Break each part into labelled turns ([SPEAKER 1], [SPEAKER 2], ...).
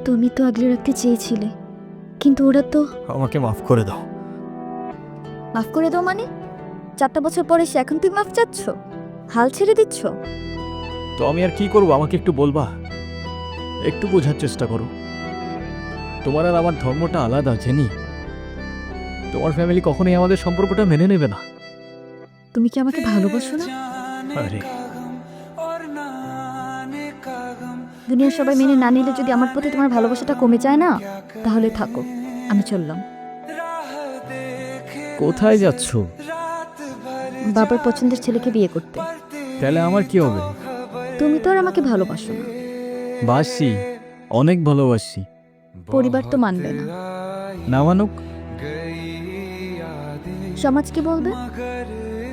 [SPEAKER 1] তুমি তো আগলে রাখতে চেয়েছিলে, কিন্তু ওরা তো।
[SPEAKER 2] আমাকে মাফ করে দাও।
[SPEAKER 1] মাফ করে দাও মানে? 4টা বছর পরে সে এখন তুমি মাফ চাচ্ছ? হাল ছেড়ে দিচ্ছ?
[SPEAKER 2] তো আমি আর কি করব, আমাকে একটু বলবা? একটু বোঝার চেষ্টা করো। তোমার আর আমার ধর্মটা আলাদা, জেনি। তোমার ফ্যামিলি কখনোই আমাদের সম্পর্কটা মেনে নেবে না।
[SPEAKER 1] তুমি কি আমাকে ভালোবাসো না?
[SPEAKER 2] আরে
[SPEAKER 1] দুনিয়ার সবাই মেনে না নিলে যদি আমার প্রতি তোমার ভালোবাসাটা কমে যায় না, তাহলে থাকো, আমি চললাম।
[SPEAKER 2] কোথায় যাচ্ছ?
[SPEAKER 1] বাবার পছন্দের ছেলেকে বিয়ে করতে।
[SPEAKER 2] তাহলে আমার কি হবে?
[SPEAKER 1] তুমি তো আর আমাকে ভালোবাসো না।
[SPEAKER 2] বাসি, অনেক ভালোবাসি।
[SPEAKER 1] পরিবার তো মানবে না।
[SPEAKER 2] না মানুক?
[SPEAKER 1] সমাজ কি বলবে?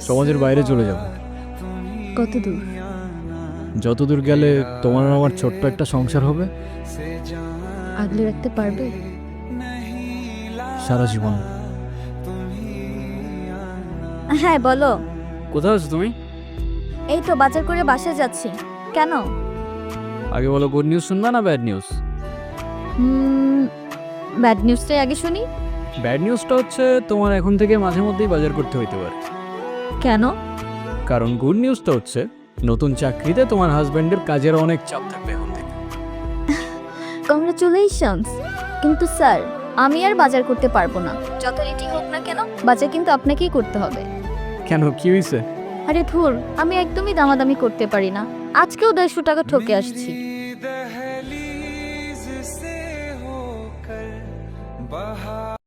[SPEAKER 2] সমাজের বাইরে চলে যাব।
[SPEAKER 1] কত দূর?
[SPEAKER 2] যতদূর গেলে তোমার আর আমার ছোট্ট একটা সংসার হবে।
[SPEAKER 1] আগলে রাখতে পারবে?
[SPEAKER 2] সারা জীবন।
[SPEAKER 1] হ্যাঁ বলো।
[SPEAKER 2] কোথায় আছো তুমি?
[SPEAKER 1] এই তো বাজার করে বাসায় যাচ্ছি। কেন?
[SPEAKER 2] আগে বলো, গুড নিউজ শুনবা না ব্যাড নিউজ?
[SPEAKER 1] ব্যাড নিউজটাই আগে শুনি।
[SPEAKER 2] ব্যাড নিউজটা হচ্ছে তোমার এখন থেকে মাঝে মধ্যেই বাজার করতে হইতে পারে।
[SPEAKER 1] কেন?
[SPEAKER 2] কারণ গুড নিউজটা হচ্ছে নতুন চাকরিতে তোমার হাজবেন্ডের কাজের অনেক চাপ থাকবে এখন থেকে।
[SPEAKER 1] কংগ্রাচুলেশনস। কিন্তু স্যার, আমি আর বাজার করতে পারবো না। যত রেটিং হোক না কেন, বাজার কিন্তু আপনাকেই করতে হবে।
[SPEAKER 2] কেন, কি হয়েছে?
[SPEAKER 1] আরে ধুর, আমি একদমই দামাদামি করতে পারি না। আজকেও 150 টাকা ঠকে আসছি।